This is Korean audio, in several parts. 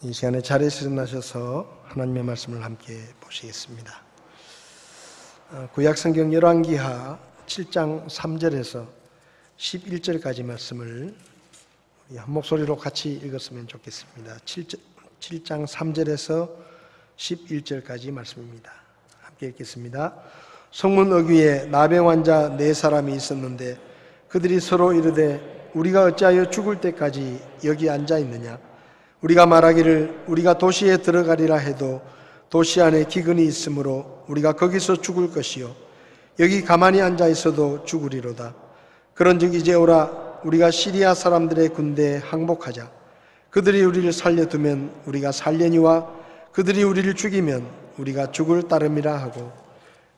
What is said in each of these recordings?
이 시간에 자리에서 일어나셔서 하나님의 말씀을 함께 보시겠습니다. 구약성경 열왕기하 7장 3절에서 11절까지 말씀을 우리 한 목소리로 같이 읽었으면 좋겠습니다. 7장 3절에서 11절까지 말씀입니다. 함께 읽겠습니다. 성문 어귀에 나병 환자 4사람이 있었는데 그들이 서로 이르되 우리가 어찌하여 죽을 때까지 여기 앉아 있느냐? 우리가 말하기를 우리가 도시에 들어가리라 해도 도시 안에 기근이 있으므로 우리가 거기서 죽을 것이요 여기 가만히 앉아 있어도 죽으리로다. 그런즉 이제 오라 우리가 시리아 사람들의 군대에 항복하자. 그들이 우리를 살려두면 우리가 살려니와 그들이 우리를 죽이면 우리가 죽을 따름이라 하고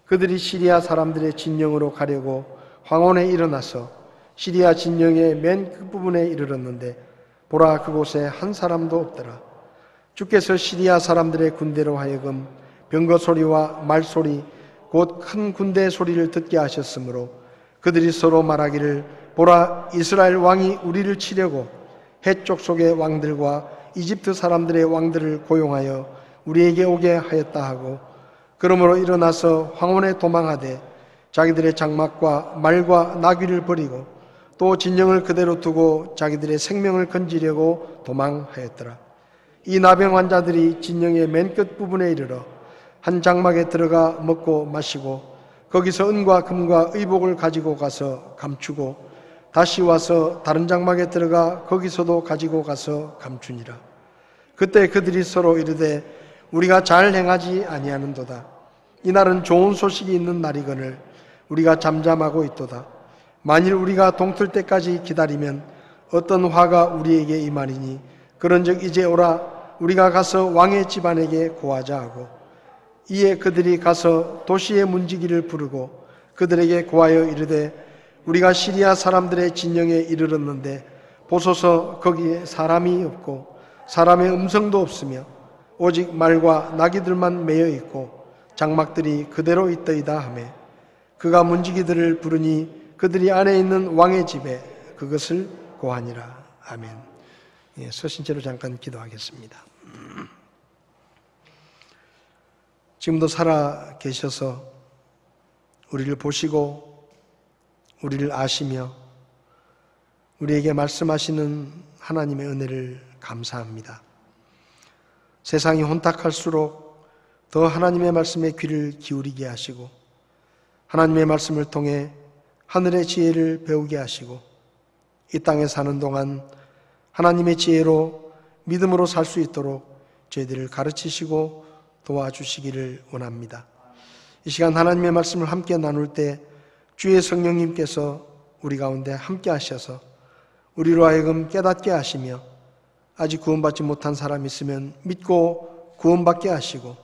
그들이 시리아 사람들의 진영으로 가려고 황혼에 일어나서 시리아 진영의 맨 끝부분에 이르렀는데 보라 그곳에 한 사람도 없더라. 주께서 시리아 사람들의 군대로 하여금 병거 소리와 말소리 곧 큰 군대 소리를 듣게 하셨으므로 그들이 서로 말하기를 보라 이스라엘 왕이 우리를 치려고 해쪽 속의 왕들과 이집트 사람들의 왕들을 고용하여 우리에게 오게 하였다 하고 그러므로 일어나서 황혼에 도망하되 자기들의 장막과 말과 나귀를 버리고 또 진영을 그대로 두고 자기들의 생명을 건지려고 도망하였더라. 이 나병 환자들이 진영의 맨 끝 부분에 이르러 한 장막에 들어가 먹고 마시고 거기서 은과 금과 의복을 가지고 가서 감추고 다시 와서 다른 장막에 들어가 거기서도 가지고 가서 감추니라. 그때 그들이 서로 이르되 우리가 잘 행하지 아니하는도다. 이날은 좋은 소식이 있는 날이거늘 우리가 잠잠하고 있도다. 만일 우리가 동틀 때까지 기다리면 어떤 화가 우리에게 임하리니 그런즉 이제 오라 우리가 가서 왕의 집안에게 고하자 하고 이에 그들이 가서 도시의 문지기를 부르고 그들에게 고하여 이르되 우리가 시리아 사람들의 진영에 이르렀는데 보소서 거기에 사람이 없고 사람의 음성도 없으며 오직 말과 나귀들만 매여 있고 장막들이 그대로 있더이다 하매 그가 문지기들을 부르니 그들이 안에 있는 왕의 집에 그것을 고하니라. 아멘. 서신 채로 잠깐 기도하겠습니다. 지금도 살아 계셔서 우리를 보시고 우리를 아시며 우리에게 말씀하시는 하나님의 은혜를 감사합니다. 세상이 혼탁할수록 더 하나님의 말씀에 귀를 기울이게 하시고 하나님의 말씀을 통해 하늘의 지혜를 배우게 하시고 이 땅에 사는 동안 하나님의 지혜로 믿음으로 살 수 있도록 저희들을 가르치시고 도와주시기를 원합니다. 이 시간 하나님의 말씀을 함께 나눌 때 주의 성령님께서 우리 가운데 함께 하셔서 우리로 하여금 깨닫게 하시며 아직 구원받지 못한 사람이 있으면 믿고 구원받게 하시고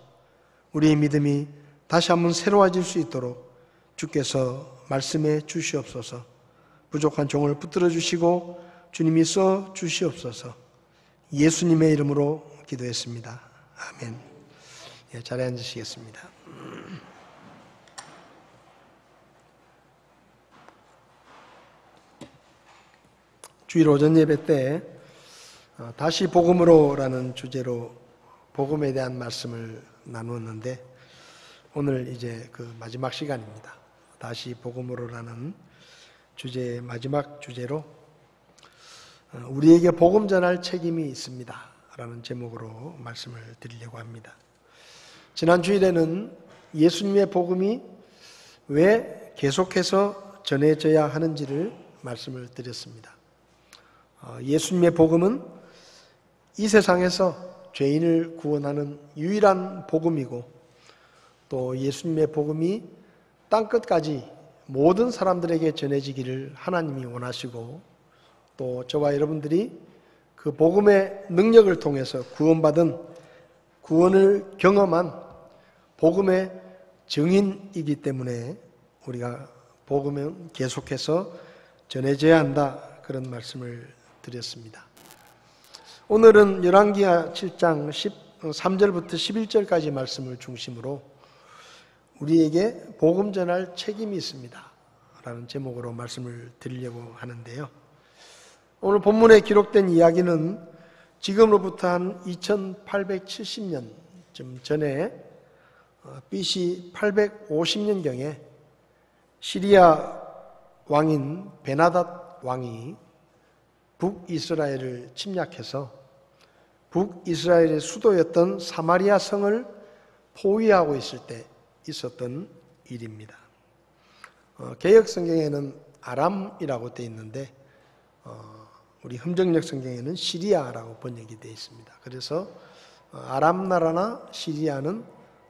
우리의 믿음이 다시 한번 새로워질 수 있도록 주께서 말씀해 주시옵소서. 부족한 종을 붙들어 주시고 주님이 써 주시옵소서. 예수님의 이름으로 기도했습니다. 아멘. 자리에 앉으시겠습니다. 주일 오전 예배 때 다시 복음으로라는 주제로 복음에 대한 말씀을 나누었는데 오늘 이제 그 마지막 시간입니다. 다시 복음으로라는 주제의 마지막 주제로 우리에게 복음 전할 책임이 있습니다 라는 제목으로 말씀을 드리려고 합니다. 지난 주일에는 예수님의 복음이 왜 계속해서 전해져야 하는지를 말씀을 드렸습니다. 예수님의 복음은 이 세상에서 죄인을 구원하는 유일한 복음이고 또 예수님의 복음이 땅끝까지 모든 사람들에게 전해지기를 하나님이 원하시고 또 저와 여러분들이 그 복음의 능력을 통해서 구원받은 구원을 경험한 복음의 증인이기 때문에 우리가 복음은 계속해서 전해져야 한다 그런 말씀을 드렸습니다. 오늘은 열왕기하 7장 13절부터 11절까지 말씀을 중심으로 우리에게 복음 전할 책임이 있습니다 라는 제목으로 말씀을 드리려고 하는데요. 오늘 본문에 기록된 이야기는 지금으로부터 한 2870년쯤 전에 BC 850년경에 시리아 왕인 베나닷 왕이 북이스라엘을 침략해서 북이스라엘의 수도였던 사마리아 성을 포위하고 있을 때 있었던 일입니다. 개역 성경에는 아람이라고 되어 있는데 우리 흠정역 성경에는 시리아라고 번역이 되어 있습니다. 그래서 아람 나라나 시리아는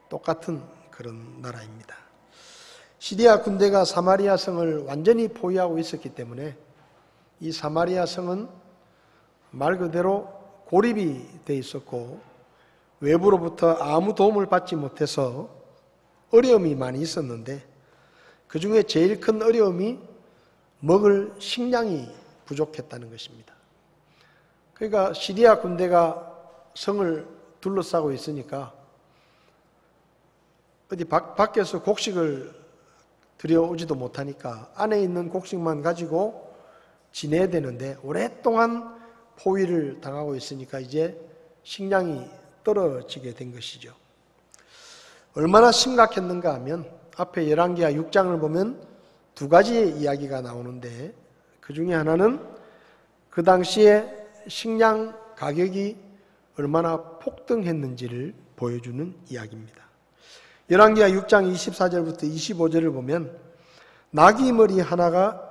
똑같은 그런 나라입니다. 시리아 군대가 사마리아 성을 완전히 포위하고 있었기 때문에 이 사마리아 성은 말 그대로 고립이 되어 있었고 외부로부터 아무 도움을 받지 못해서 어려움이 많이 있었는데 그 중에 제일 큰 어려움이 먹을 식량이 부족했다는 것입니다. 그러니까 시리아 군대가 성을 둘러싸고 있으니까 어디 밖에서 곡식을 들여오지도 못하니까 안에 있는 곡식만 가지고 지내야 되는데 오랫동안 포위를 당하고 있으니까 이제 식량이 떨어지게 된 것이죠. 얼마나 심각했는가 하면 앞에 열왕기하 6장을 보면 두 가지의 이야기가 나오는데 그 중에 하나는 그 당시에 식량 가격이 얼마나 폭등했는지를 보여주는 이야기입니다. 열왕기하 6장 24절부터 25절을 보면 나귀 머리 하나가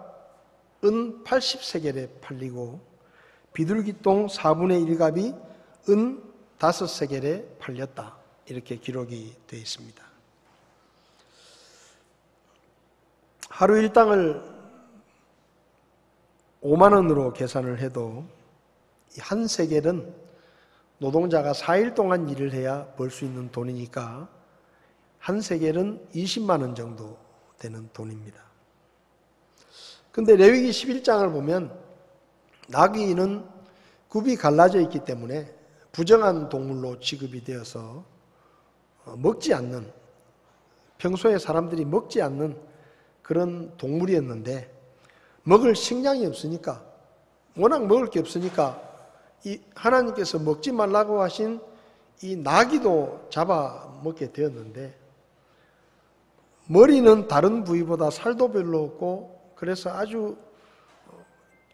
은 80세겔에 팔리고 비둘기똥 4분의 1갑이 은 5세겔에 팔렸다. 이렇게 기록이 되어 있습니다. 하루 일당을 5만 원으로 계산을 해도 한 세겔은 노동자가 4일 동안 일을 해야 벌 수 있는 돈이니까 한 세겔은 20만 원 정도 되는 돈입니다. 근데 레위기 11장을 보면 나귀는 굽이 갈라져 있기 때문에 부정한 동물로 취급이 되어서 먹지 않는, 평소에 사람들이 먹지 않는 그런 동물이었는데 먹을 식량이 없으니까, 워낙 먹을 게 없으니까 이 하나님께서 먹지 말라고 하신 이 나귀도 잡아먹게 되었는데 머리는 다른 부위보다 살도 별로 없고 그래서 아주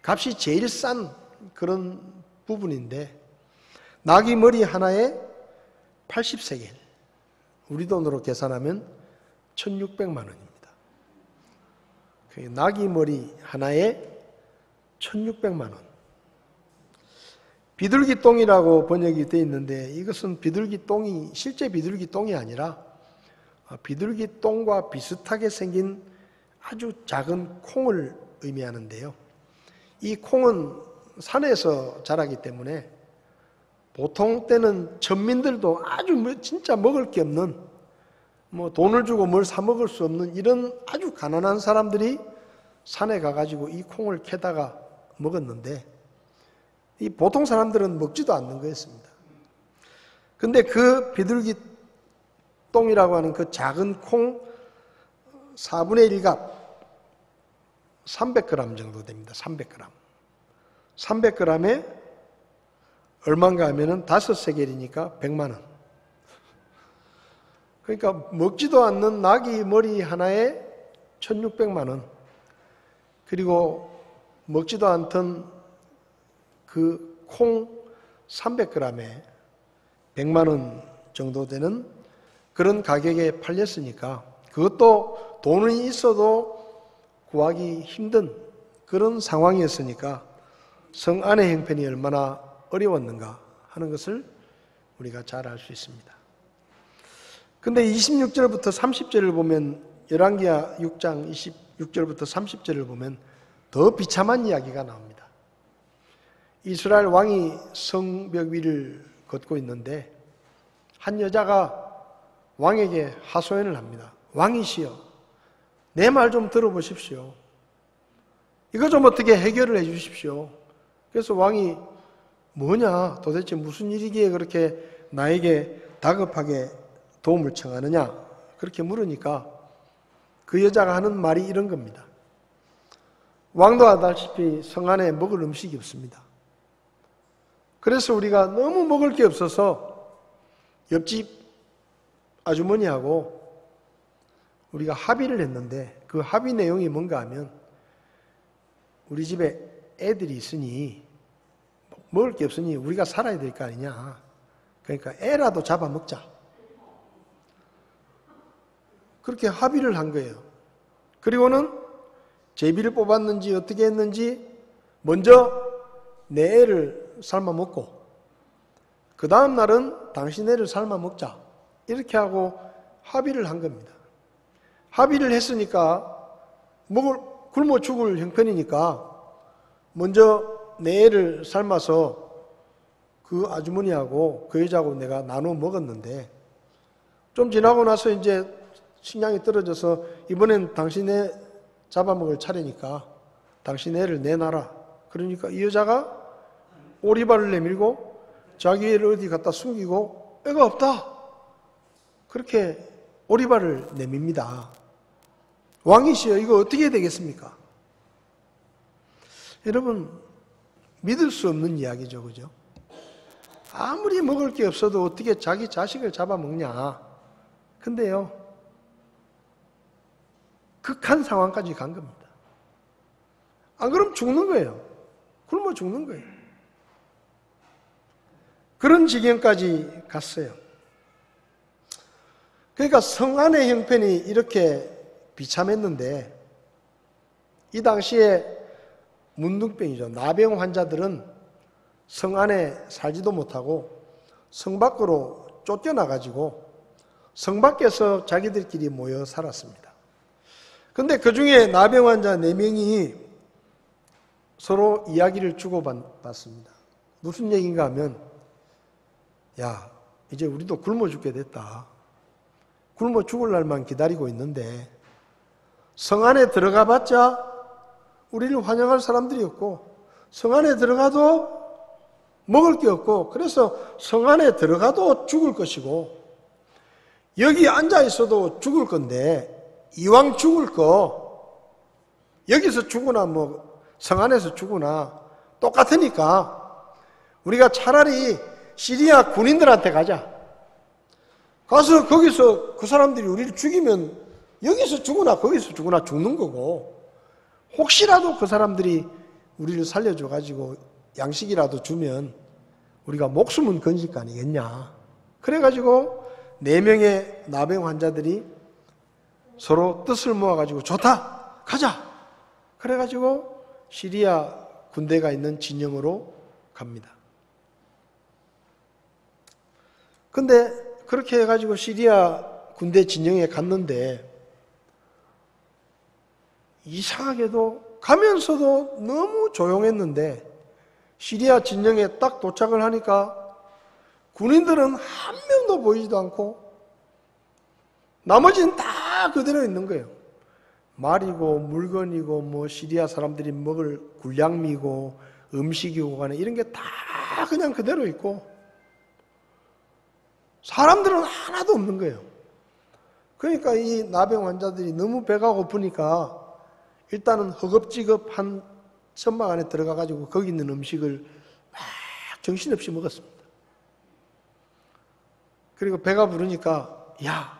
값이 제일 싼 그런 부분인데 나귀 머리 하나에 80세겔, 우리 돈으로 계산하면 1600만 원입니다. 나귀 머리 하나에 1600만 원. 비둘기똥이라고 번역이 되어 있는데 이것은 비둘기똥이 실제 비둘기똥이 아니라 비둘기똥과 비슷하게 생긴 아주 작은 콩을 의미하는데요. 이 콩은 산에서 자라기 때문에 보통 때는 천민들도 아주 진짜 먹을 게 없는, 돈을 주고 뭘 사 먹을 수 없는 이런 아주 가난한 사람들이 산에 가가지고 이 콩을 캐다가 먹었는데 이 보통 사람들은 먹지도 않는 거였습니다. 근데 그 비둘기똥이라고 하는 그 작은 콩 4분의 1갑 300g 정도 됩니다. 300g. 300g에 얼마인가 하면은 5세겔이니까 100만 원. 그러니까 먹지도 않는 나귀 머리 하나에 1600만 원. 그리고 먹지도 않던 그 콩 300g에 100만 원 정도 되는 그런 가격에 팔렸으니까 그것도 돈이 있어도 구하기 힘든 그런 상황이었으니까 성안의 형편이 얼마나 어려웠는가 하는 것을 우리가 잘 알 수 있습니다. 근데 26절부터 30절을 보면 열왕기하 6장 26절부터 30절을 보면 더 비참한 이야기가 나옵니다. 이스라엘 왕이 성벽 위를 걷고 있는데 한 여자가 왕에게 하소연을 합니다. 왕이시여, 내 말 좀 들어보십시오. 이거 좀 어떻게 해결을 해 주십시오. 그래서 왕이 뭐냐, 도대체 무슨 일이기에 그렇게 나에게 다급하게 도움을 청하느냐, 그렇게 물으니까 그 여자가 하는 말이 이런 겁니다. 왕도 알다시피 성 안에 먹을 음식이 없습니다. 그래서 우리가 너무 먹을 게 없어서 옆집 아주머니하고 우리가 합의를 했는데, 그 합의 내용이 뭔가 하면, 우리 집에 애들이 있으니 먹을 게 없으니 우리가 살아야 될 거 아니냐. 그러니까 애라도 잡아먹자. 그렇게 합의를 한 거예요. 그리고는 제비를 뽑았는지 어떻게 했는지 먼저 내 애를 삶아 먹고, 그 다음 날은 당신 애를 삶아 먹자. 이렇게 하고 합의를 한 겁니다. 합의를 했으니까 굶어 죽을 형편이니까 먼저 내 애를 삶아서 그 아주머니하고 그 여자하고 내가 나눠 먹었는데, 좀 지나고 나서 이제 식량이 떨어져서 이번엔 당신 애 잡아먹을 차례니까 당신 애를 내놔라. 그러니까 이 여자가 오리발을 내밀고 자기 애를 어디 갖다 숨기고 애가 없다. 그렇게 오리발을 내밉니다. 왕이시여, 이거 어떻게 해야 되겠습니까? 여러분, 믿을 수 없는 이야기죠, 그죠? 아무리 먹을 게 없어도 어떻게 자기 자식을 잡아먹냐. 근데요, 극한 상황까지 간 겁니다. 안 그러면 죽는 거예요. 굶어 죽는 거예요. 그런 지경까지 갔어요. 그러니까 성안의 형편이 이렇게 비참했는데, 이 당시에 문둥병이죠. 나병 환자들은 성 안에 살지도 못하고 성 밖으로 쫓겨나가지고 성 밖에서 자기들끼리 모여 살았습니다. 근데 그 중에 나병 환자 4명이 서로 이야기를 주고받습니다. 무슨 얘기인가 하면, 야, 이제 우리도 굶어 죽게 됐다. 굶어 죽을 날만 기다리고 있는데 성 안에 들어가 봤자 우리를 환영할 사람들이 없고, 성 안에 들어가도 먹을 게 없고, 그래서 성 안에 들어가도 죽을 것이고 여기 앉아 있어도 죽을 건데, 이왕 죽을 거 여기서 죽으나 뭐 성 안에서 죽으나 똑같으니까 우리가 차라리 시리아 군인들한테 가자. 가서 거기서 그 사람들이 우리를 죽이면 여기서 죽으나 거기서 죽으나 죽는 거고, 혹시라도 그 사람들이 우리를 살려줘 가지고 양식이라도 주면 우리가 목숨은 건질 거 아니겠냐. 그래가지고 4명의 나병 환자들이 서로 뜻을 모아가지고 좋다, 가자. 그래가지고 시리아 군대가 있는 진영으로 갑니다. 근데 그렇게 해가지고 시리아 군대 진영에 갔는데, 이상하게도 가면서도 너무 조용했는데 시리아 진영에 딱 도착을 하니까 군인들은 한 명도 보이지도 않고 나머지는 다 그대로 있는 거예요. 말이고 물건이고 뭐 시리아 사람들이 먹을 군량미고 음식이고 간에 이런 게 다 그냥 그대로 있고 사람들은 하나도 없는 거예요. 그러니까 이 나병 환자들이 너무 배가 고프니까 일단은 허겁지겁 한 천막 안에 들어가가지고 거기 있는 음식을 막 정신없이 먹었습니다. 그리고 배가 부르니까, 야,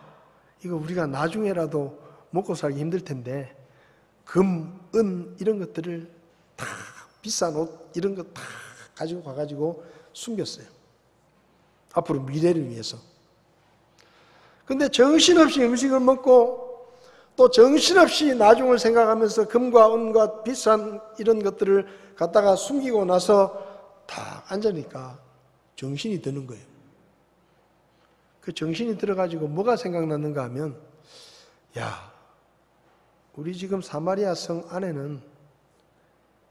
이거 우리가 나중에라도 먹고 살기 힘들 텐데 금, 은 이런 것들을 다 비싼 옷 이런 거 다 가지고 가가지고 숨겼어요. 앞으로 미래를 위해서. 근데 정신없이 음식을 먹고 또 정신없이 나중을 생각하면서 금과 은과 비싼 이런 것들을 갖다가 숨기고 나서 다 앉으니까 정신이 드는 거예요. 그 정신이 들어가지고 뭐가 생각났는가 하면, 야, 우리 지금 사마리아 성 안에는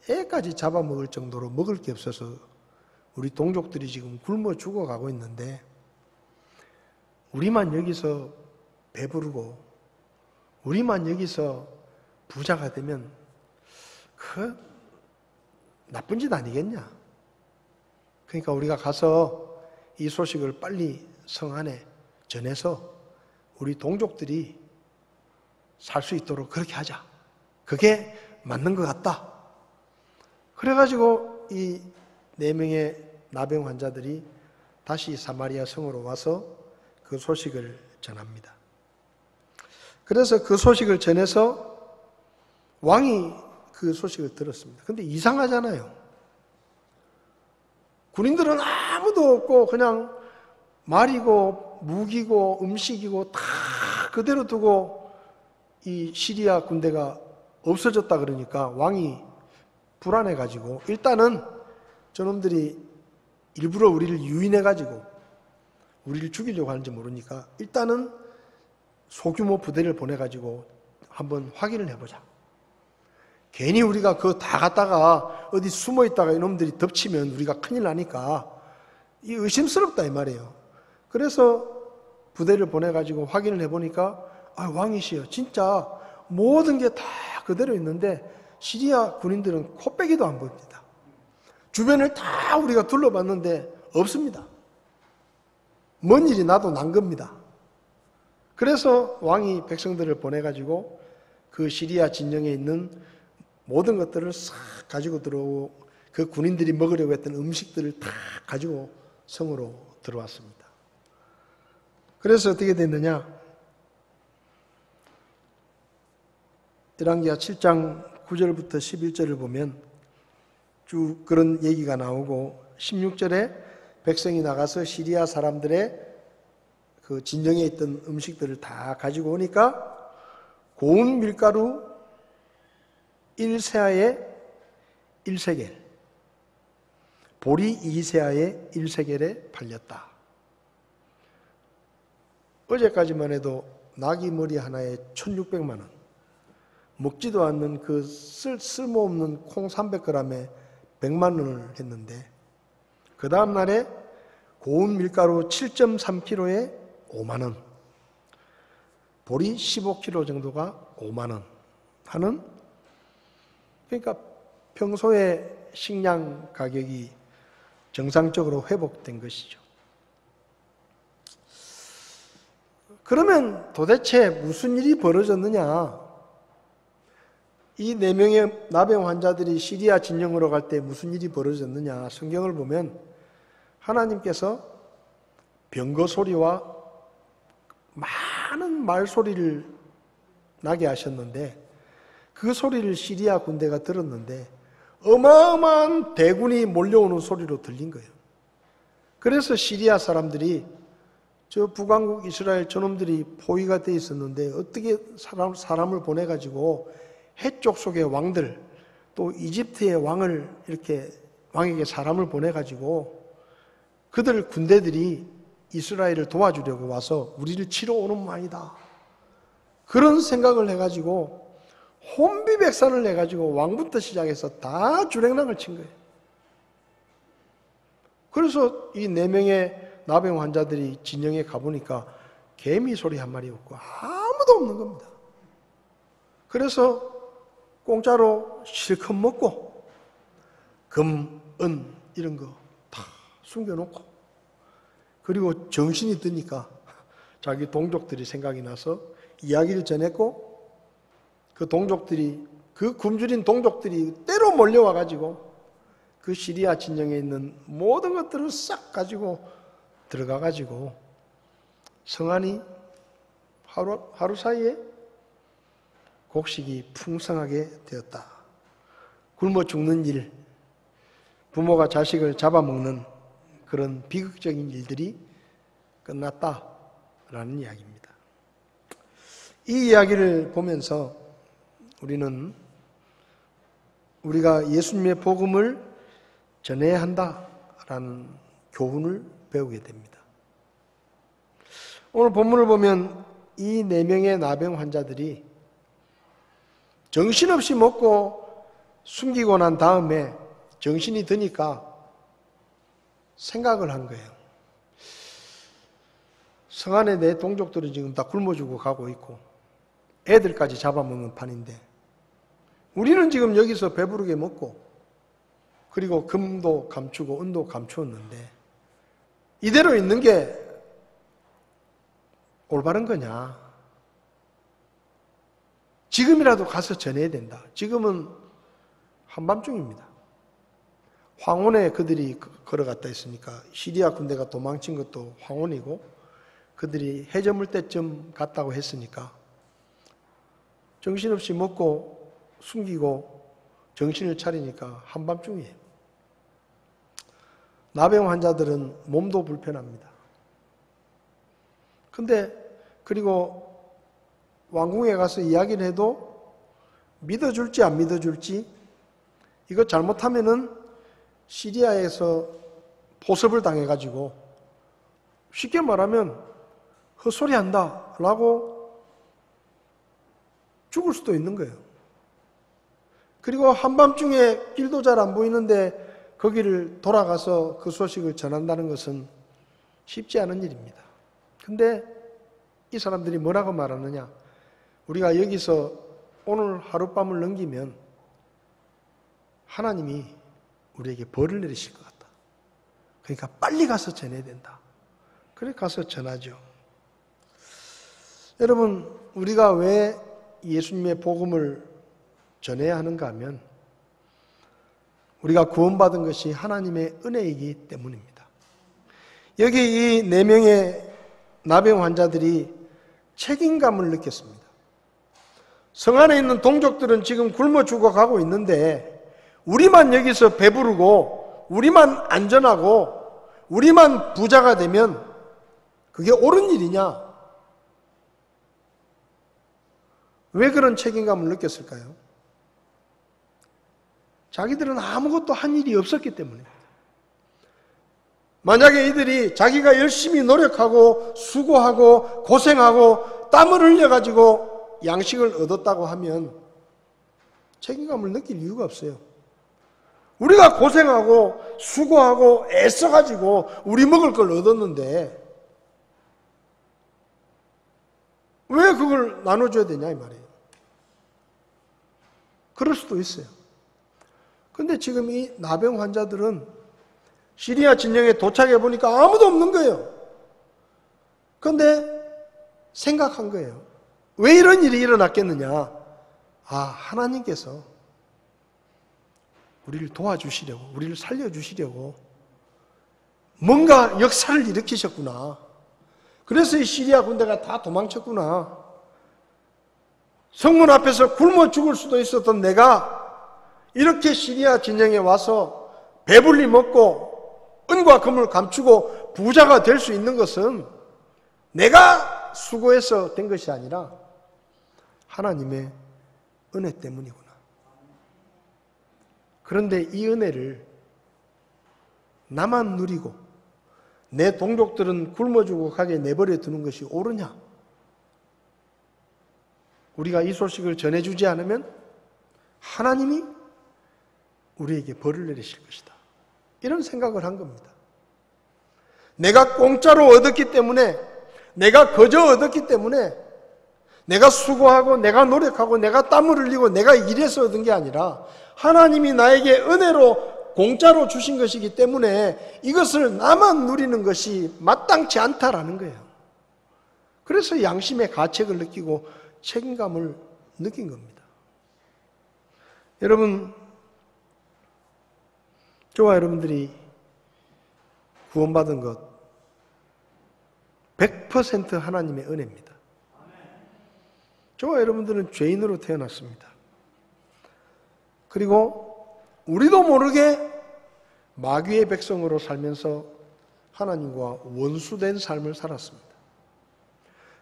애까지 잡아먹을 정도로 먹을 게 없어서 우리 동족들이 지금 굶어 죽어가고 있는데 우리만 여기서 배부르고 우리만 여기서 부자가 되면 그 나쁜 짓 아니겠냐. 그러니까 우리가 가서 이 소식을 빨리 성 안에 전해서 우리 동족들이 살 수 있도록 그렇게 하자. 그게 맞는 것 같다. 그래가지고 이 4명의 나병 환자들이 다시 사마리아 성으로 와서 그 소식을 전합니다. 그래서 그 소식을 전해서 왕이 그 소식을 들었습니다. 근데 이상하잖아요. 군인들은 아무도 없고 그냥 말이고 무기고 음식이고 다 그대로 두고 이 시리아 군대가 없어졌다 그러니까 왕이 불안해가지고 일단은 저놈들이 일부러 우리를 유인해가지고 우리를 죽이려고 하는지 모르니까 일단은 소규모 부대를 보내가지고 한번 확인을 해보자. 괜히 우리가 그거 다 갔다가 어디 숨어 있다가 이놈들이 덮치면 우리가 큰일 나니까 이 의심스럽다 이 말이에요. 그래서 부대를 보내가지고 확인을 해보니까 왕이시여 진짜 모든 게 다 그대로 있는데 시리아 군인들은 코빼기도 안 보입니다. 주변을 다 우리가 둘러봤는데 없습니다. 뭔 일이 나도 난 겁니다. 그래서 왕이 백성들을 보내가지고 그 시리아 진영에 있는 모든 것들을 싹 가지고 들어오고 그 군인들이 먹으려고 했던 음식들을 다 가지고 성으로 들어왔습니다. 그래서 어떻게 됐느냐? 열왕기하 7장 9절부터 11절을 보면 쭉 그런 얘기가 나오고 16절에 백성이 나가서 시리아 사람들의 그 진영에 있던 음식들을 다 가지고 오니까 고운 밀가루 1세아에 1세겔, 보리 2세아에 1세겔에 팔렸다. 어제까지만 해도 나귀 머리 하나에 1,600만 원, 먹지도 않는 그 쓸모없는 콩 300g에 100만 원을 했는데 그 다음 날에 고운 밀가루 7.3kg에 5만 원, 보리 15kg 정도가 5만 원 하는, 그러니까 평소에 식량 가격이 정상적으로 회복된 것이죠. 그러면 도대체 무슨 일이 벌어졌느냐? 이 4명의 나병 환자들이 시리아 진영으로 갈 때 무슨 일이 벌어졌느냐? 성경을 보면 하나님께서 병거 소리와 많은 말소리를 나게 하셨는데 그 소리를 시리아 군대가 들었는데 어마어마한 대군이 몰려오는 소리로 들린 거예요. 그래서 시리아 사람들이 저 북왕국 이스라엘 저놈들이 포위가 돼 있었는데 어떻게 사람을 보내가지고 해쪽 속의 왕들 또 이집트의 왕을 이렇게 왕에게 사람을 보내가지고 그들 군대들이 이스라엘을 도와주려고 와서 우리를 치러 오는 모양이다. 그런 생각을 해가지고 혼비백산을 해가지고 왕부터 시작해서 다 주랭랑을 친 거예요. 그래서 이 4명의 나병 환자들이 진영에 가보니까 개미 소리 한 마리 없고 아무도 없는 겁니다. 그래서 공짜로 실컷 먹고 금, 은 이런 거 다 숨겨놓고 그리고 정신이 드니까 자기 동족들이 생각이 나서 이야기를 전했고 그 동족들이 그 굶주린 동족들이 때로 몰려와가지고 그 시리아 진영에 있는 모든 것들을 싹 가지고 들어가가지고 성안이 하루 사이에 곡식이 풍성하게 되었다. 굶어 죽는 일, 부모가 자식을 잡아먹는 그런 비극적인 일들이 끝났다라는 이야기입니다. 이 이야기를 보면서 우리는 우리가 예수님의 복음을 전해야 한다라는 교훈을 배우게 됩니다. 오늘 본문을 보면 이 4명의 나병 환자들이 정신없이 먹고 숨기고 난 다음에 정신이 드니까 생각을 한 거예요. 성안에 내 동족들은 지금 다 굶어 죽어 가고 있고 애들까지 잡아먹는 판인데 우리는 지금 여기서 배부르게 먹고 그리고 금도 감추고 은도 감추었는데 이대로 있는 게 올바른 거냐? 지금이라도 가서 전해야 된다. 지금은 한밤중입니다. 황혼에 그들이 걸어갔다 했으니까 시리아 군대가 도망친 것도 황혼이고 그들이 해저물 때쯤 갔다고 했으니까 정신없이 먹고 숨기고 정신을 차리니까 한밤중이에요. 나병 환자들은 몸도 불편합니다. 근데 그리고 왕궁에 가서 이야기를 해도 믿어줄지 안 믿어줄지, 이거 잘못하면은 시리아에서 포섭을 당해가지고 쉽게 말하면 헛소리한다 라고 죽을 수도 있는 거예요. 그리고 한밤중에 길도 잘 안 보이는데 거기를 돌아가서 그 소식을 전한다는 것은 쉽지 않은 일입니다. 근데 이 사람들이 뭐라고 말하느냐? 우리가 여기서 오늘 하룻밤을 넘기면 하나님이 우리에게 벌을 내리실 것 같다. 그러니까 빨리 가서 전해야 된다. 그래 가서 전하죠. 여러분, 우리가 왜 예수님의 복음을 전해야 하는가 하면 우리가 구원받은 것이 하나님의 은혜이기 때문입니다. 여기 이 4명의 나병 환자들이 책임감을 느꼈습니다. 성 안에 있는 동족들은 지금 굶어 죽어가고 있는데 우리만 여기서 배부르고 우리만 안전하고 우리만 부자가 되면 그게 옳은 일이냐? 왜 그런 책임감을 느꼈을까요? 자기들은 아무것도 한 일이 없었기 때문입니다. 만약에 이들이 자기가 열심히 노력하고 수고하고 고생하고 땀을 흘려가지고 양식을 얻었다고 하면 책임감을 느낄 이유가 없어요. 우리가 고생하고 수고하고 애써가지고 우리 먹을 걸 얻었는데 왜 그걸 나눠줘야 되냐 이 말이에요. 그럴 수도 있어요. 근데 지금 이 나병 환자들은 시리아 진영에 도착해 보니까 아무도 없는 거예요. 그런데 생각한 거예요. 왜 이런 일이 일어났겠느냐? 하나님께서 우리를 도와주시려고, 우리를 살려주시려고 뭔가 역사를 일으키셨구나. 그래서 이 시리아 군대가 다 도망쳤구나. 성문 앞에서 굶어 죽을 수도 있었던 내가 이렇게 시리아 진영에 와서 배불리 먹고 은과 금을 감추고 부자가 될 수 있는 것은 내가 수고해서 된 것이 아니라 하나님의 은혜 때문이구나. 그런데 이 은혜를 나만 누리고 내 동족들은 굶어 죽어가게 내버려 두는 것이 옳으냐? 우리가 이 소식을 전해주지 않으면 하나님이 우리에게 벌을 내리실 것이다. 이런 생각을 한 겁니다. 내가 공짜로 얻었기 때문에, 내가 거저 얻었기 때문에, 내가 수고하고 내가 노력하고 내가 땀을 흘리고 내가 일해서 얻은 게 아니라 하나님이 나에게 은혜로 공짜로 주신 것이기 때문에 이것을 나만 누리는 것이 마땅치 않다라는 거예요. 그래서 양심의 가책을 느끼고 책임감을 느낀 겁니다. 여러분, 저와 여러분들이 구원받은 것 100% 하나님의 은혜입니다. 저와 여러분들은 죄인으로 태어났습니다. 그리고 우리도 모르게 마귀의 백성으로 살면서 하나님과 원수된 삶을 살았습니다.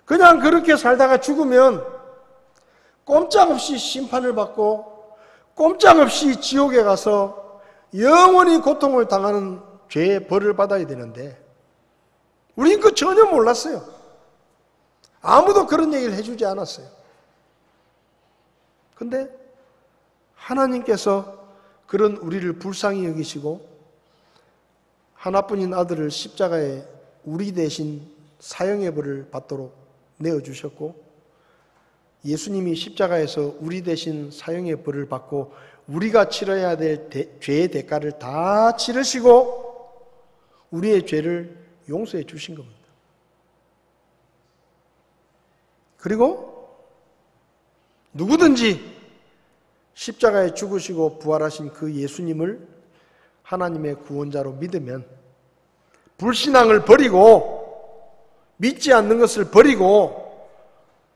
그냥 그렇게 살다가 죽으면 꼼짝없이 심판을 받고 꼼짝없이 지옥에 가서 영원히 고통을 당하는 죄의 벌을 받아야 되는데 우리는 그거 전혀 몰랐어요. 아무도 그런 얘기를 해주지 않았어요. 근데 하나님께서 그런 우리를 불쌍히 여기시고 하나뿐인 아들을 십자가에 우리 대신 사형의 벌을 받도록 내어주셨고 예수님이 십자가에서 우리 대신 사형의 벌을 받고 우리가 치러야 될 죄의 대가를 다 치르시고 우리의 죄를 용서해 주신 겁니다. 그리고 누구든지 십자가에 죽으시고 부활하신 그 예수님을 하나님의 구원자로 믿으면 불신앙을 버리고 믿지 않는 것을 버리고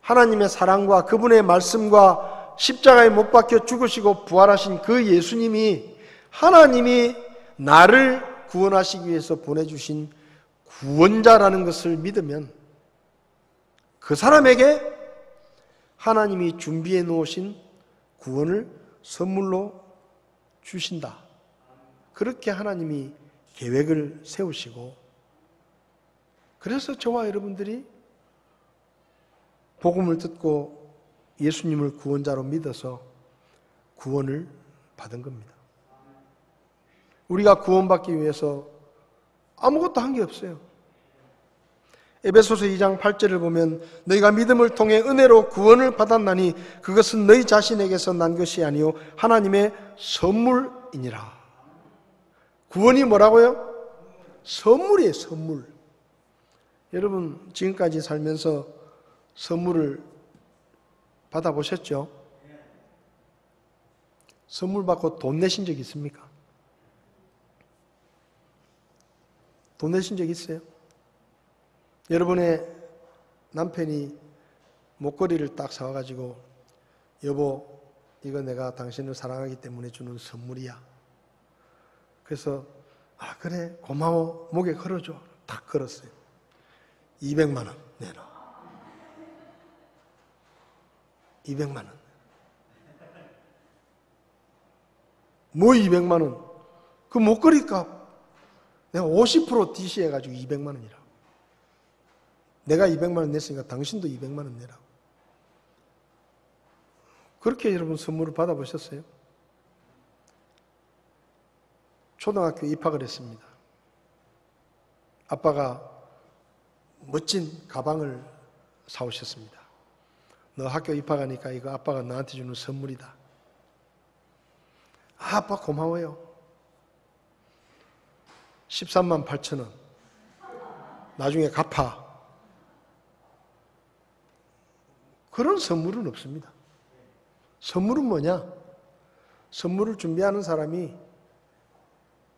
하나님의 사랑과 그분의 말씀과 십자가에 못 박혀 죽으시고 부활하신 그 예수님이 하나님이 나를 구원하시기 위해서 보내주신 구원자라는 것을 믿으면 그 사람에게 하나님이 준비해 놓으신 구원을 선물로 주신다. 그렇게 하나님이 계획을 세우시고, 그래서 저와 여러분들이 복음을 듣고 예수님을 구원자로 믿어서 구원을 받은 겁니다. 우리가 구원받기 위해서 아무것도 한 게 없어요. 에베소서 2장 8절을 보면 너희가 믿음을 통해 은혜로 구원을 받았나니 그것은 너희 자신에게서 난 것이 아니요 하나님의 선물이니라. 구원이 뭐라고요? 선물이에요, 선물. 여러분 지금까지 살면서 선물을 받아보셨죠? 선물 받고 돈 내신 적 있습니까? 돈 내신 적 있어요? 여러분의 남편이 목걸이를 딱 사와가지고 여보 이거 내가 당신을 사랑하기 때문에 주는 선물이야. 그래서 아 그래 고마워 목에 걸어줘. 딱 걸었어요. 200만 원 내놔. 200만 원. 뭐 200만 원? 그 목걸이 값 내가 50% DC해가지고 200만 원이라. 내가 200만 원 냈으니까 당신도 200만 원 내라고. 그렇게 여러분 선물을 받아보셨어요? 초등학교 입학을 했습니다. 아빠가 멋진 가방을 사오셨습니다. 너 학교 입학하니까 이거 아빠가 너한테 주는 선물이다. 아, 아빠 고마워요. 13만 8천 원. 나중에 갚아. 그런 선물은 없습니다. 선물은 뭐냐? 선물을 준비하는 사람이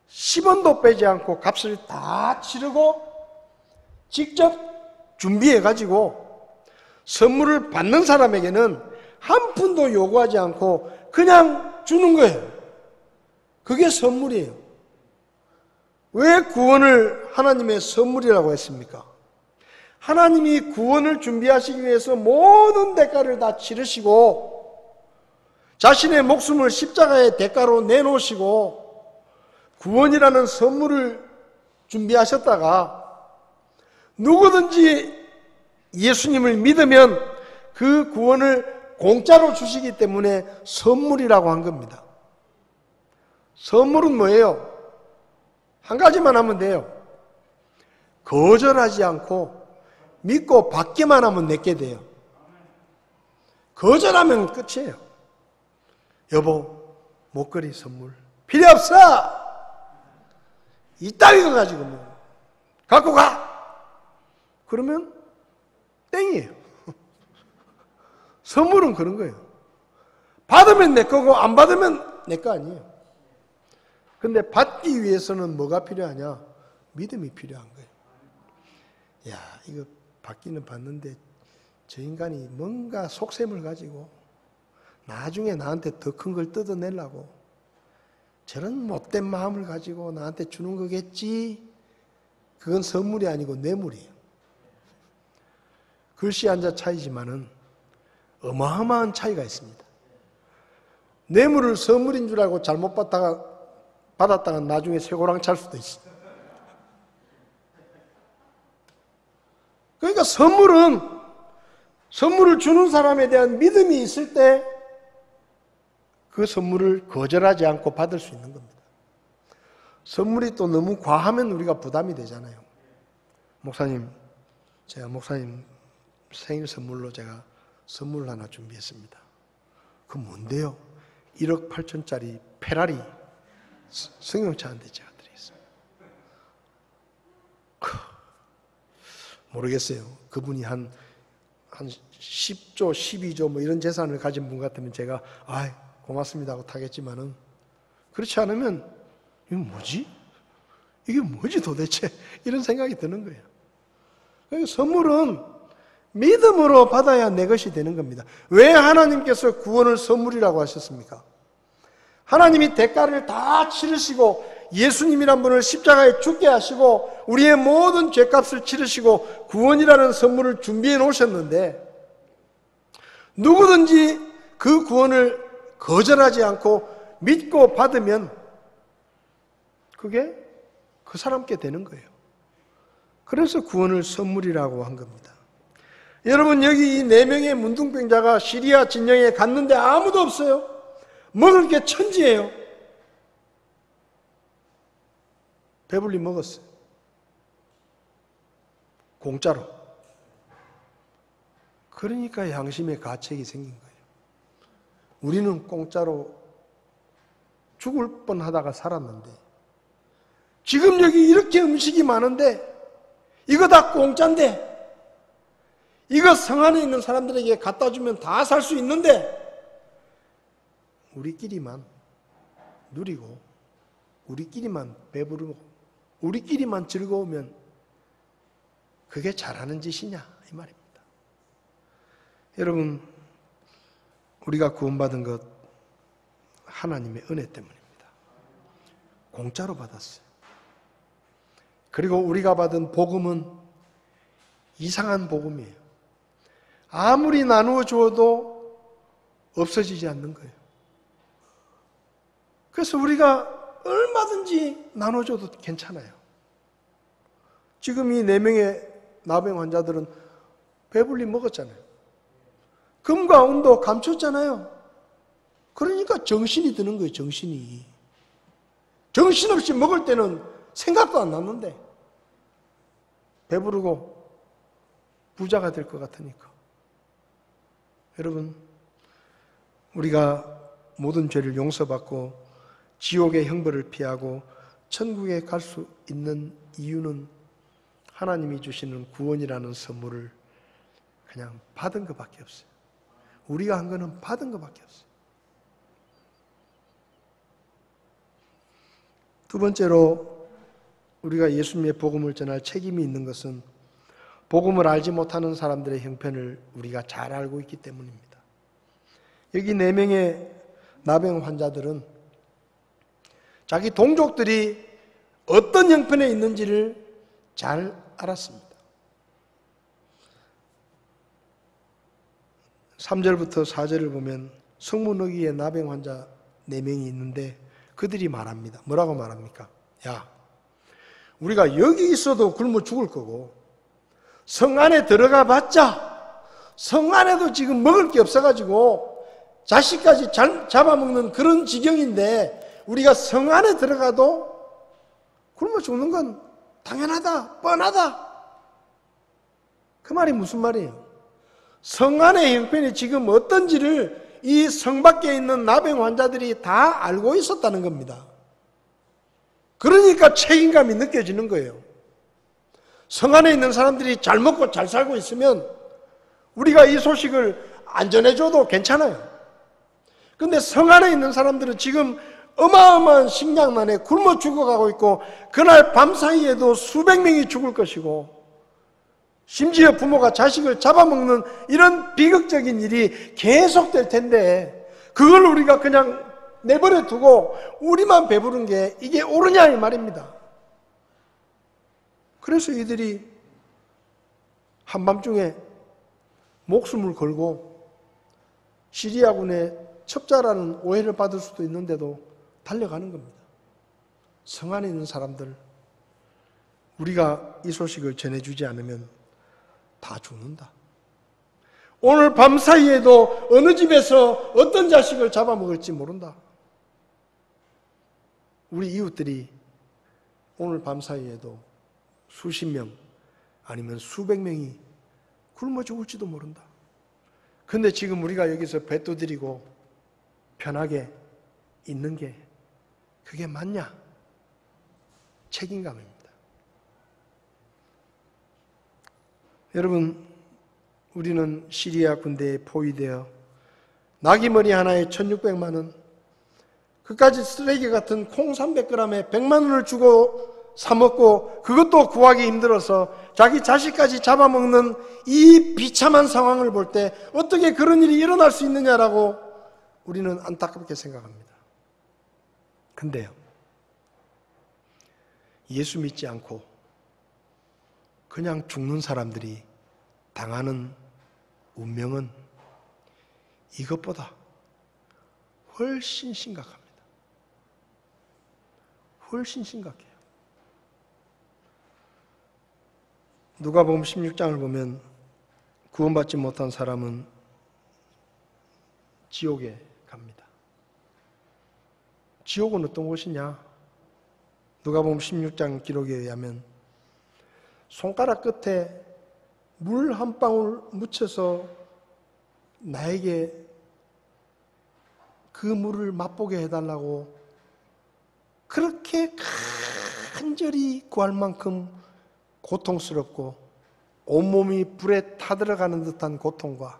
10원도 빼지 않고 값을 다 치르고 직접 준비해가지고 선물을 받는 사람에게는 한 푼도 요구하지 않고 그냥 주는 거예요. 그게 선물이에요. 왜 구원을 하나님의 선물이라고 했습니까? 하나님이 구원을 준비하시기 위해서 모든 대가를 다 치르시고 자신의 목숨을 십자가의 대가로 내놓으시고 구원이라는 선물을 준비하셨다가 누구든지 예수님을 믿으면 그 구원을 공짜로 주시기 때문에 선물이라고 한 겁니다. 선물은 뭐예요? 한 가지만 하면 돼요. 거절하지 않고 믿고 받기만 하면 내게 돼요. 거절하면 끝이에요. 여보, 목걸이 선물 필요 없어! 이따위 거 가지고 뭐 갖고 가! 그러면 땡이에요. 선물은 그런 거예요. 받으면 내 거고 안 받으면 내 거 아니에요. 근데 받기 위해서는 뭐가 필요하냐? 믿음이 필요한 거예요. 야, 이거 받기는 받는데 저 인간이 뭔가 속셈을 가지고 나중에 나한테 더 큰 걸 뜯어내려고 저런 못된 마음을 가지고 나한테 주는 거겠지. 그건 선물이 아니고 뇌물이에요. 글씨 한자 차이지만은 어마어마한 차이가 있습니다. 뇌물을 선물인 줄 알고 잘못 받았다가 나중에 쇠고랑 찰 수도 있어. 그러니까 선물을 주는 사람에 대한 믿음이 있을 때 그 선물을 거절하지 않고 받을 수 있는 겁니다. 선물이 또 너무 과하면 우리가 부담이 되잖아요. 목사님, 제가 목사님 생일 선물로 제가 선물을 하나 준비했습니다. 그 뭔데요? 1억 8천짜리 페라리 승용차한테 제가 드리겠습니다. 모르겠어요. 그분이 한 10조, 12조 뭐 이런 재산을 가진 분 같으면 제가 고맙습니다 하고 타겠지만은 그렇지 않으면 이게 뭐지? 이게 뭐지 도대체? 이런 생각이 드는 거예요. 그러니까 선물은 믿음으로 받아야 내 것이 되는 겁니다. 왜 하나님께서 구원을 선물이라고 하셨습니까? 하나님이 대가를 다 치르시고 예수님이란 분을 십자가에 죽게 하시고 우리의 모든 죄값을 치르시고 구원이라는 선물을 준비해 놓으셨는데 누구든지 그 구원을 거절하지 않고 믿고 받으면 그게 그 사람께 되는 거예요. 그래서 구원을 선물이라고 한 겁니다. 여러분, 여기 이 4명의 문둥병자가 시리아 진영에 갔는데 아무도 없어요. 먹을 게 천지예요. 배불리 먹었어요. 공짜로. 그러니까 양심의 가책이 생긴 거예요. 우리는 공짜로 죽을 뻔하다가 살았는데 지금 여기 이렇게 음식이 많은데 이거 다 공짜인데 이거 성 안에 있는 사람들에게 갖다 주면 다 살 수 있는데 우리끼리만 누리고 우리끼리만 배부르고 우리끼리만 즐거우면 그게 잘하는 짓이냐 이 말입니다. 여러분, 우리가 구원받은 것 하나님의 은혜 때문입니다. 공짜로 받았어요. 그리고 우리가 받은 복음은 이상한 복음이에요. 아무리 나누어 주어도 없어지지 않는 거예요. 그래서 우리가 얼마든지 나눠줘도 괜찮아요. 지금 이 4명의 나병 환자들은 배불리 먹었잖아요. 금과 은도 감췄잖아요. 그러니까 정신이 드는 거예요. 정신이. 정신없이 먹을 때는 생각도 안 났는데 배부르고 부자가 될 것 같으니까. 여러분, 우리가 모든 죄를 용서받고 지옥의 형벌을 피하고 천국에 갈 수 있는 이유는 하나님이 주시는 구원이라는 선물을 그냥 받은 것밖에 없어요. 우리가 한 거는 받은 것밖에 없어요. 두 번째로 우리가 예수님의 복음을 전할 책임이 있는 것은 복음을 알지 못하는 사람들의 형편을 우리가 잘 알고 있기 때문입니다. 여기 4명의 나병 환자들은 자기 동족들이 어떤 형편에 있는지를 잘 알았습니다. 3절부터 4절을 보면 성문어기에 나병 환자 4명이 있는데 그들이 말합니다. 뭐라고 말합니까? 야, 우리가 여기 있어도 굶어 죽을 거고 성 안에 들어가 봤자 성 안에도 지금 먹을 게 없어가지고 자식까지 잡아먹는 그런 지경인데 우리가 성 안에 들어가도 굶어 죽는 건 당연하다, 뻔하다. 그 말이 무슨 말이에요? 성 안의 형편이 지금 어떤지를 이 성 밖에 있는 나병 환자들이 다 알고 있었다는 겁니다. 그러니까 책임감이 느껴지는 거예요. 성 안에 있는 사람들이 잘 먹고 잘 살고 있으면 우리가 이 소식을 안 전해줘도 괜찮아요. 그런데 성 안에 있는 사람들은 지금 어마어마한 식량난에 굶어 죽어가고 있고 그날 밤사이에도 수백 명이 죽을 것이고 심지어 부모가 자식을 잡아먹는 이런 비극적인 일이 계속될 텐데 그걸 우리가 그냥 내버려 두고 우리만 배부른 게 이게 옳으냐 이 말입니다. 그래서 이들이 한밤중에 목숨을 걸고 시리아군의 첩자라는 오해를 받을 수도 있는데도 달려가는 겁니다. 성 안에 있는 사람들, 우리가 이 소식을 전해주지 않으면 다 죽는다. 오늘 밤사이에도 어느 집에서 어떤 자식을 잡아먹을지 모른다. 우리 이웃들이 오늘 밤사이에도 수십 명 아니면 수백 명이 굶어 죽을지도 모른다. 근데 지금 우리가 여기서 배 두드리고 편하게 있는 게 그게 맞냐? 책임감입니다. 여러분, 우리는 시리아 군대에 포위되어 나귀머리 하나에 1600만 원, 그까지 쓰레기 같은 콩 300g에 100만 원을 주고 사 먹고 그것도 구하기 힘들어서 자기 자식까지 잡아먹는 이 비참한 상황을 볼 때 어떻게 그런 일이 일어날 수 있느냐라고 우리는 안타깝게 생각합니다. 근데요, 예수 믿지 않고 그냥 죽는 사람들이 당하는 운명은 이것보다 훨씬 심각합니다. 훨씬 심각해요. 누가복음 16장을 보면 구원받지 못한 사람은 지옥에 갑니다. 지옥은 어떤 곳이냐? 누가복음 16장 기록에 의하면 손가락 끝에 물 한 방울 묻혀서 나에게 그 물을 맛보게 해달라고 그렇게 간절히 구할 만큼 고통스럽고 온몸이 불에 타들어가는 듯한 고통과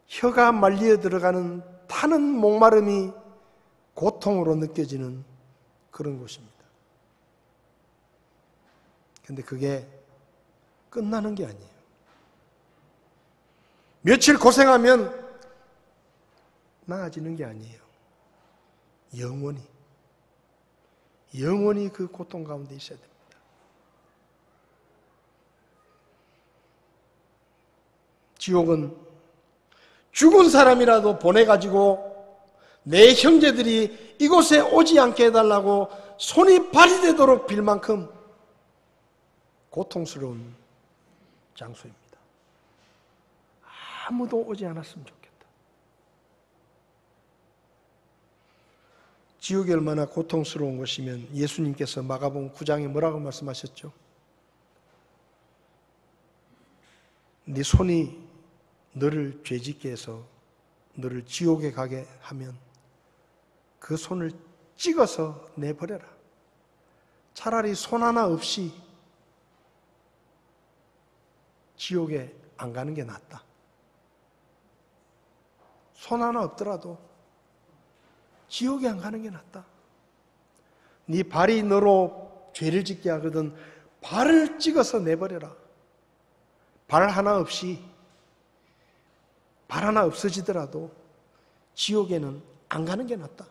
혀가 말려 들어가는 타는 목마름이 고통으로 느껴지는 그런 곳입니다. 근데 그게 끝나는 게 아니에요. 며칠 고생하면 나아지는 게 아니에요. 영원히 그 고통 가운데 있어야 됩니다. 지옥은 죽은 사람이라도 보내가지고 내 형제들이 이곳에 오지 않게 해달라고 손이 발이 되도록 빌 만큼 고통스러운 장소입니다. 아무도 오지 않았으면 좋겠다. 지옥이 얼마나 고통스러운 것이면 예수님께서 마가복음 9장에 뭐라고 말씀하셨죠? 네 손이 너를 죄짓게 해서 너를 지옥에 가게 하면 그 손을 찍어서 내버려라. 차라리 손 하나 없이 지옥에 안 가는 게 낫다. 손 하나 없더라도 지옥에 안 가는 게 낫다. 네 발이 너로 죄를 짓게 하거든 발을 찍어서 내버려라. 발 하나 없어지더라도 지옥에는 안 가는 게 낫다.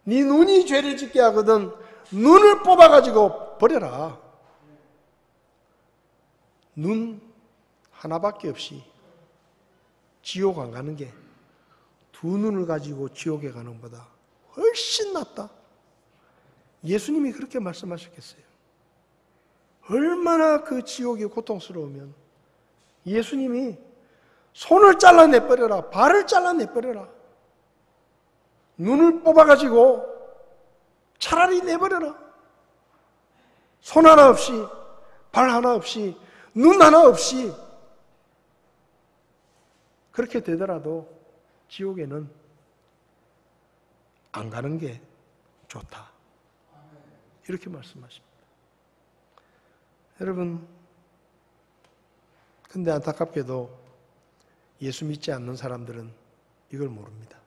네 눈이 죄를 짓게 하거든 눈을 뽑아가지고 버려라. 눈 하나밖에 없이 지옥 안 가는 게 두 눈을 가지고 지옥에 가는 것보다 훨씬 낫다. 예수님이 그렇게 말씀하셨겠어요. 얼마나 그 지옥이 고통스러우면 예수님이 손을 잘라내버려라, 발을 잘라내버려라, 눈을 뽑아가지고 차라리 내버려라. 손 하나 없이, 발 하나 없이, 눈 하나 없이 그렇게 되더라도 지옥에는 안 가는 게 좋다. 이렇게 말씀하십니다. 여러분, 근데 안타깝게도 예수 믿지 않는 사람들은 이걸 모릅니다.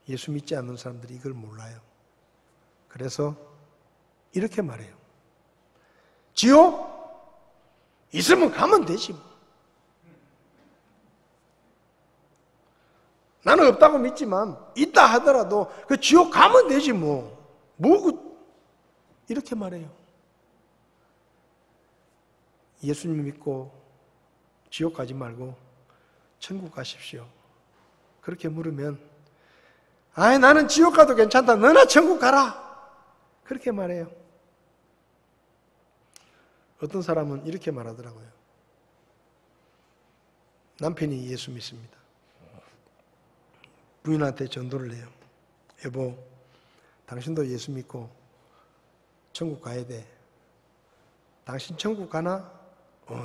예수 믿지 않는 사람들이 이걸 몰라요. 그래서 이렇게 말해요. 지옥? 있으면 가면 되지 뭐. 나는 없다고 믿지만 있다 하더라도 그 지옥 가면 되지 뭐. 이렇게 말해요. 예수님 믿고 지옥 가지 말고 천국 가십시오. 그렇게 물으면 아이 나는 지옥 가도 괜찮다. 너나 천국 가라. 그렇게 말해요. 어떤 사람은 이렇게 말하더라고요. 남편이 예수 믿습니다. 부인한테 전도를 해요. 여보, 당신도 예수 믿고 천국 가야 돼. 당신 천국 가나?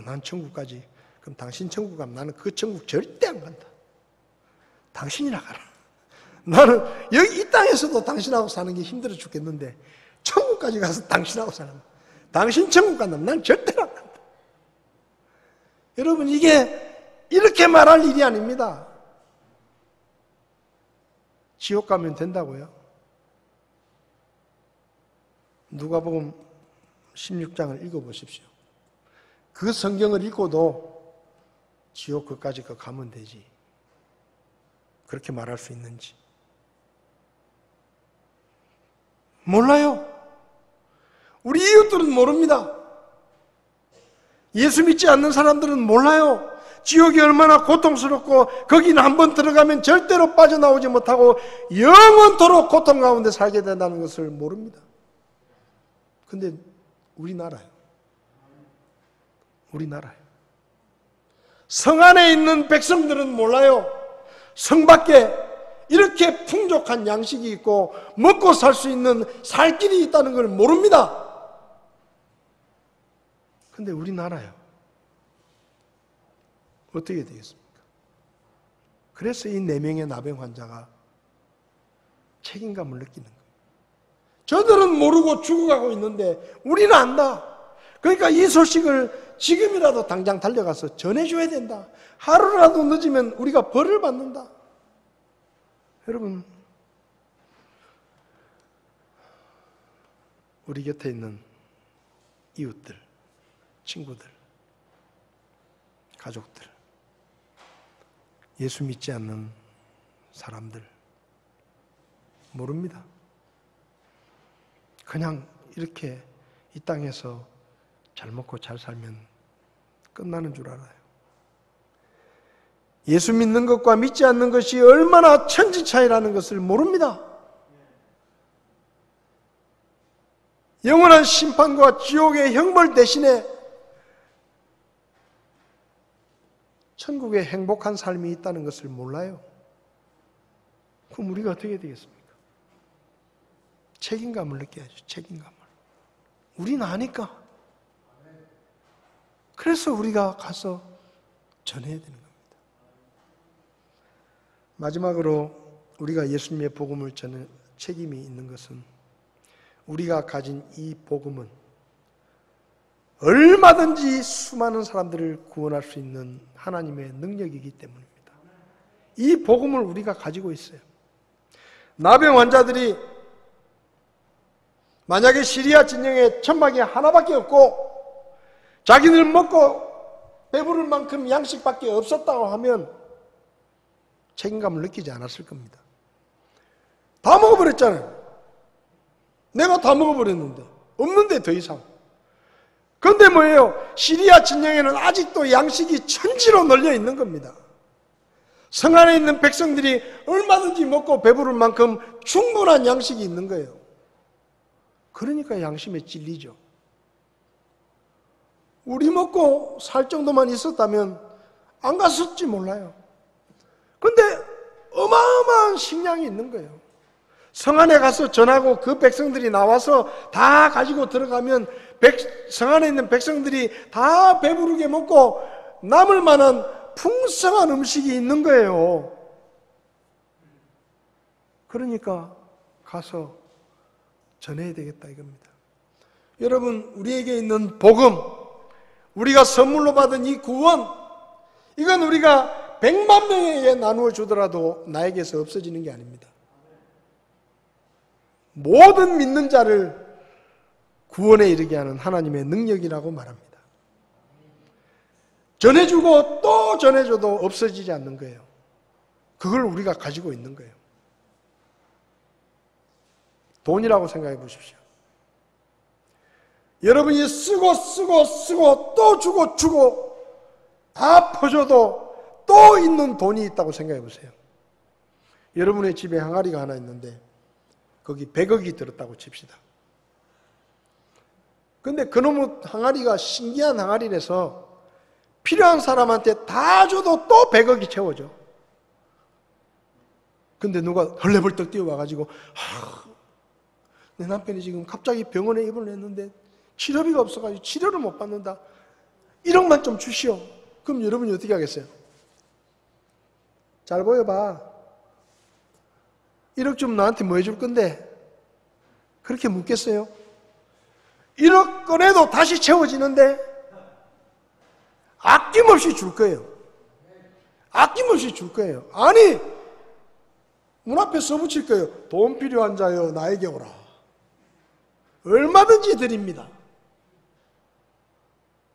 난 천국 가지. 그럼 당신 천국 가면 나는 그 천국 절대 안 간다. 당신이나 가라. 나는 여기 이 땅에서도 당신하고 사는 게 힘들어 죽겠는데 천국까지 가서 당신하고 사는 거야. 당신 천국 간다면 난 절대로 안 간다. 여러분, 이게 이렇게 말할 일이 아닙니다. 지옥 가면 된다고요? 누가복음 16장을 읽어보십시오. 그 성경을 읽고도 지옥 끝까지 가면 되지. 그렇게 말할 수 있는지. 몰라요. 우리 이웃들은 모릅니다. 예수 믿지 않는 사람들은 몰라요. 지옥이 얼마나 고통스럽고 거기는 한번 들어가면 절대로 빠져나오지 못하고 영원토록 고통 가운데 살게 된다는 것을 모릅니다. 근데 우리나라요. 성 안에 있는 백성들은 몰라요. 성 밖에 이렇게 풍족한 양식이 있고 먹고 살 수 있는 살 길이 있다는 걸 모릅니다. 근데 우리나라요. 어떻게 되겠습니까? 그래서 이 4명의 나병 환자가 책임감을 느끼는 거예요. 저들은 모르고 죽어가고 있는데 우리는 안다. 그러니까 이 소식을 지금이라도 당장 달려가서 전해줘야 된다. 하루라도 늦으면 우리가 벌을 받는다. 여러분, 우리 곁에 있는 이웃들, 친구들, 가족들, 예수 믿지 않는 사람들 모릅니다. 그냥 이렇게 이 땅에서 잘 먹고 잘 살면 끝나는 줄 알아요. 예수 믿는 것과 믿지 않는 것이 얼마나 천지 차이라는 것을 모릅니다. 영원한 심판과 지옥의 형벌 대신에 천국의 행복한 삶이 있다는 것을 몰라요. 그럼 우리가 어떻게 되겠습니까? 책임감을 느껴야죠. 책임감을. 우리는 아니까. 그래서 우리가 가서 전해야 되는 겁니다. 마지막으로 우리가 예수님의 복음을 전할 책임이 있는 것은 우리가 가진 이 복음은 얼마든지 수많은 사람들을 구원할 수 있는 하나님의 능력이기 때문입니다. 이 복음을 우리가 가지고 있어요. 나병 환자들이 만약에 시리아 진영에 천막이 하나밖에 없고 자기들 먹고 배부를 만큼 양식밖에 없었다고 하면 책임감을 느끼지 않았을 겁니다. 다 먹어버렸잖아요. 내가 다 먹어버렸는데 없는데 더 이상. 그런데 뭐예요? 시리아 진영에는 아직도 양식이 천지로 널려 있는 겁니다. 성 안에 있는 백성들이 얼마든지 먹고 배부를 만큼 충분한 양식이 있는 거예요. 그러니까 양심에 찔리죠. 우리 먹고 살 정도만 있었다면 안 갔을지 몰라요. 그런데 어마어마한 식량이 있는 거예요. 성 안에 가서 전하고 그 백성들이 나와서 다 가지고 들어가면 성 안에 있는 백성들이 다 배부르게 먹고 남을 만한 풍성한 음식이 있는 거예요. 그러니까 가서 전해야 되겠다 이겁니다. 여러분, 우리에게 있는 복음, 우리가 선물로 받은 이 구원, 이건 우리가 100만 명에게 나누어 주더라도 나에게서 없어지는 게 아닙니다. 모든 믿는 자를 구원에 이르게 하는 하나님의 능력이라고 말합니다. 전해주고 또 전해줘도 없어지지 않는 거예요. 그걸 우리가 가지고 있는 거예요. 돈이라고 생각해 보십시오. 여러분이 쓰고 또 주고 다 퍼줘도 또 있는 돈이 있다고 생각해 보세요. 여러분의 집에 항아리가 하나 있는데 거기 100억이 들었다고 칩시다. 근데 그놈의 항아리가 신기한 항아리라서 필요한 사람한테 다 줘도 또 100억이 채워져. 근데 누가 헐레벌떡 뛰어와가지고 내 남편이 지금 갑자기 병원에 입원을 했는데 치료비가 없어가지고 치료를 못 받는다. 1억만 좀 주시오. 그럼 여러분이 어떻게 하겠어요? 잘 보여봐. 1억 좀 나한테 뭐 해줄 건데? 그렇게 묻겠어요? 1억 꺼내도 다시 채워지는데 아낌없이 줄 거예요. 아낌없이 줄 거예요. 아니, 문 앞에 써붙일 거예요. 돈 필요한 자여 나에게 오라. 얼마든지 드립니다.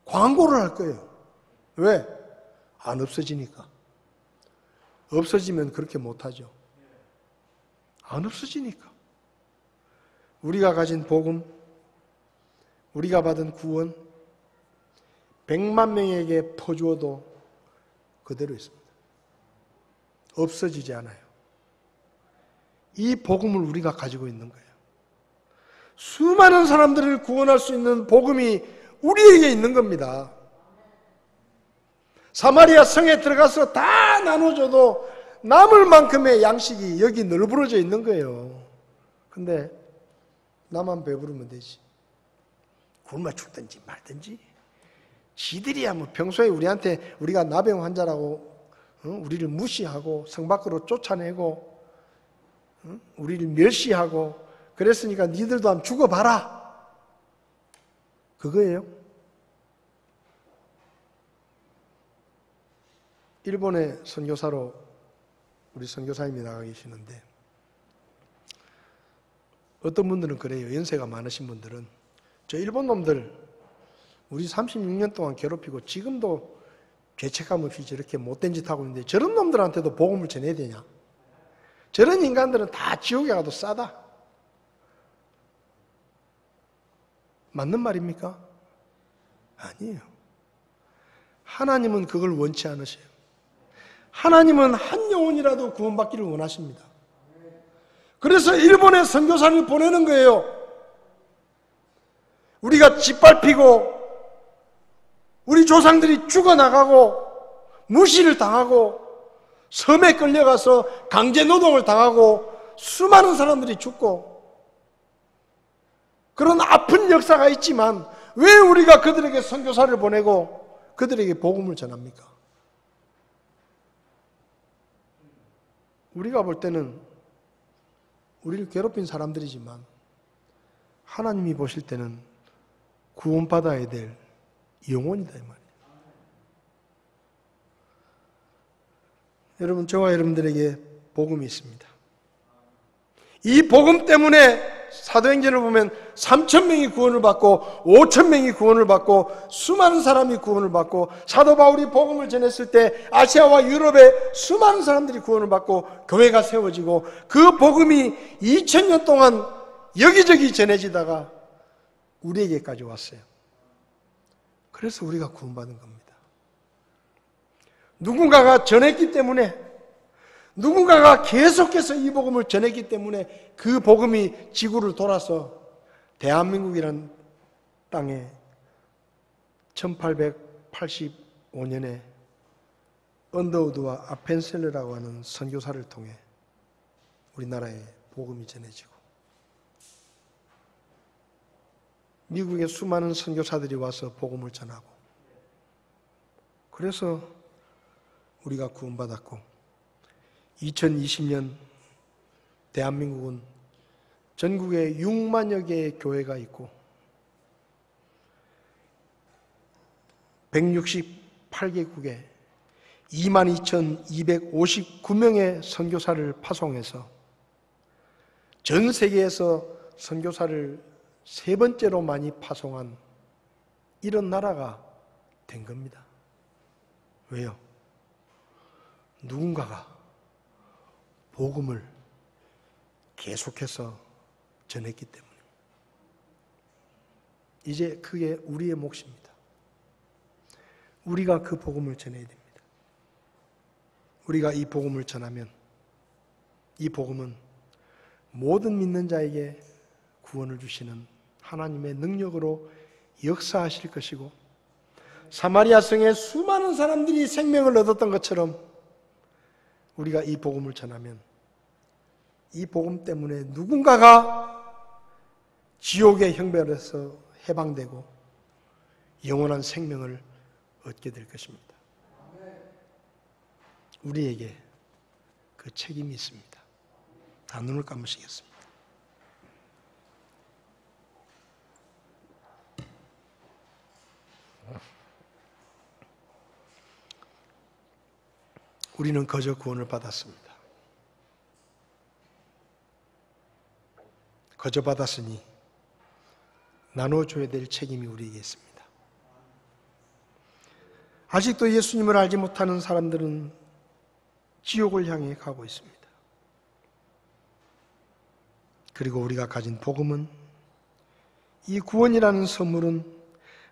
광고를 할 거예요. 왜? 안 없어지니까. 없어지면 그렇게 못하죠. 안 없어지니까. 우리가 가진 복음, 우리가 받은 구원, 100만 명에게 퍼주어도 그대로 있습니다. 없어지지 않아요. 이 복음을 우리가 가지고 있는 거예요. 수많은 사람들을 구원할 수 있는 복음이 우리에게 있는 겁니다. 사마리아 성에 들어가서 다 나눠줘도 남을 만큼의 양식이 여기 널브러져 있는 거예요. 근데 나만 배부르면 되지. 굶어 죽든지 말든지. 지들이야 뭐 평소에 우리한테 우리가 나병 환자라고 우리를 무시하고 성 밖으로 쫓아내고 우리를 멸시하고 그랬으니까 니들도 한번 죽어봐라. 그거예요. 일본의 선교사로 우리 선교사님이 나가 계시는데 어떤 분들은 그래요. 연세가 많으신 분들은 저 일본 놈들 우리 36년 동안 괴롭히고 지금도 죄책감 없이 저렇게 못된 짓 하고 있는데 저런 놈들한테도 복음을 전해야 되냐? 저런 인간들은 다 지옥에 가도 싸다. 맞는 말입니까? 아니에요. 하나님은 그걸 원치 않으세요. 하나님은 한 영혼이라도 구원받기를 원하십니다. 그래서 일본에 선교사를 보내는 거예요. 우리가 짓밟히고 우리 조상들이 죽어나가고 무시를 당하고 섬에 끌려가서 강제노동을 당하고 수많은 사람들이 죽고 그런 아픈 역사가 있지만 왜 우리가 그들에게 선교사를 보내고 그들에게 복음을 전합니까? 우리가 볼 때는 우리를 괴롭힌 사람들이지만 하나님이 보실 때는 구원받아야 될 영혼이다 이 말이에요. 여러분, 저와 여러분들에게 복음이 있습니다. 이 복음 때문에 사도행전을 보면 3,000명이 구원을 받고 5,000명이 구원을 받고 수많은 사람이 구원을 받고 사도 바울이 복음을 전했을 때 아시아와 유럽에 수많은 사람들이 구원을 받고 교회가 세워지고 그 복음이 2000년 동안 여기저기 전해지다가 우리에게까지 왔어요. 그래서 우리가 구원받은 겁니다. 누군가가 전했기 때문에 누군가가 계속해서 이 복음을 전했기 때문에 그 복음이 지구를 돌아서 대한민국이라는 땅에 1885년에 언더우드와 아펜셀러라고 하는 선교사를 통해 우리나라에 복음이 전해지고 미국의 수많은 선교사들이 와서 복음을 전하고 그래서 우리가 구원받았고 2020년 대한민국은 전국에 6만여 개의 교회가 있고 168개국에 22,259명의 선교사를 파송해서 전 세계에서 선교사를 세 번째로 많이 파송한 이런 나라가 된 겁니다. 왜요? 누군가가 복음을 계속해서 전했기 때문에 이제 그게 우리의 몫입니다. 우리가 그 복음을 전해야 됩니다. 우리가 이 복음을 전하면 이 복음은 모든 믿는 자에게 구원을 주시는 하나님의 능력으로 역사하실 것이고 사마리아 성에 수많은 사람들이 생명을 얻었던 것처럼 우리가 이 복음을 전하면 이 복음 때문에 누군가가 지옥의 형벌에서 해방되고 영원한 생명을 얻게 될 것입니다. 우리에게 그 책임이 있습니다. 다 눈을 감으시겠습니다. 우리는 거저 구원을 받았습니다. 거저 받았으니 나눠줘야 될 책임이 우리에게 있습니다. 아직도 예수님을 알지 못하는 사람들은 지옥을 향해 가고 있습니다. 그리고 우리가 가진 복음은, 이 구원이라는 선물은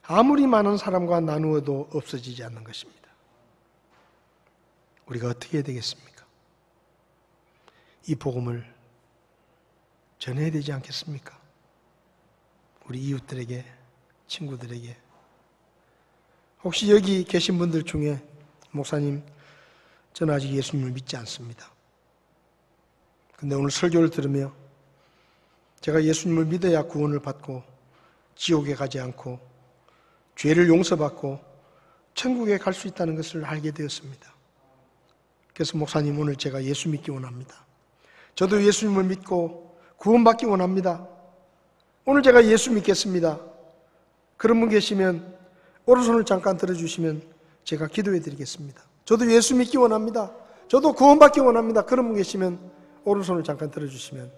아무리 많은 사람과 나누어도 없어지지 않는 것입니다. 우리가 어떻게 해야 되겠습니까? 이 복음을 전해야 되지 않겠습니까? 우리 이웃들에게, 친구들에게. 혹시 여기 계신 분들 중에 목사님, 저는 아직 예수님을 믿지 않습니다. 근데 오늘 설교를 들으며 제가 예수님을 믿어야 구원을 받고 지옥에 가지 않고 죄를 용서받고 천국에 갈 수 있다는 것을 알게 되었습니다. 그래서 목사님, 오늘 제가 예수 믿기 원합니다. 저도 예수님을 믿고 구원받기 원합니다. 오늘 제가 예수 믿겠습니다. 그런 분 계시면 오른손을 잠깐 들어주시면 제가 기도해 드리겠습니다. 저도 예수 믿기 원합니다. 저도 구원받기 원합니다. 그런 분 계시면 오른손을 잠깐 들어주시면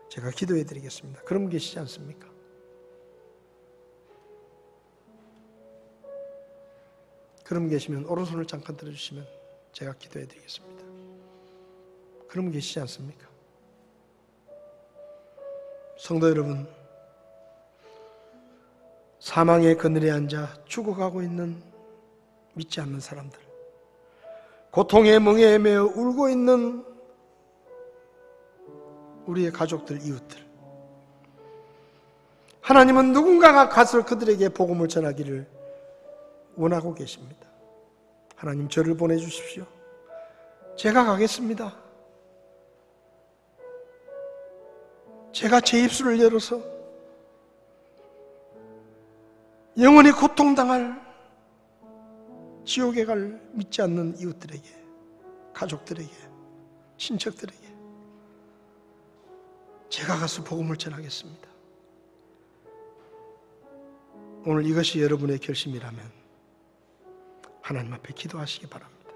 제가 기도해 드리겠습니다. 그런 분 계시지 않습니까? 그런 분 계시면 오른손을 잠깐 들어주시면 제가 기도해 드리겠습니다. 그런 분 계시지 않습니까? 성도 여러분, 사망의 그늘에 앉아 죽어가고 있는 믿지 않는 사람들, 고통의 멍에 매여 울고 있는 우리의 가족들, 이웃들, 하나님은 누군가가 가서 그들에게 복음을 전하기를 원하고 계십니다. 하나님, 저를 보내주십시오. 제가 가겠습니다. 제가 제 입술을 열어서 영원히 고통당할, 지옥에 갈 믿지 않는 이웃들에게, 가족들에게, 친척들에게 제가 가서 복음을 전하겠습니다. 오늘 이것이 여러분의 결심이라면 하나님 앞에 기도하시기 바랍니다.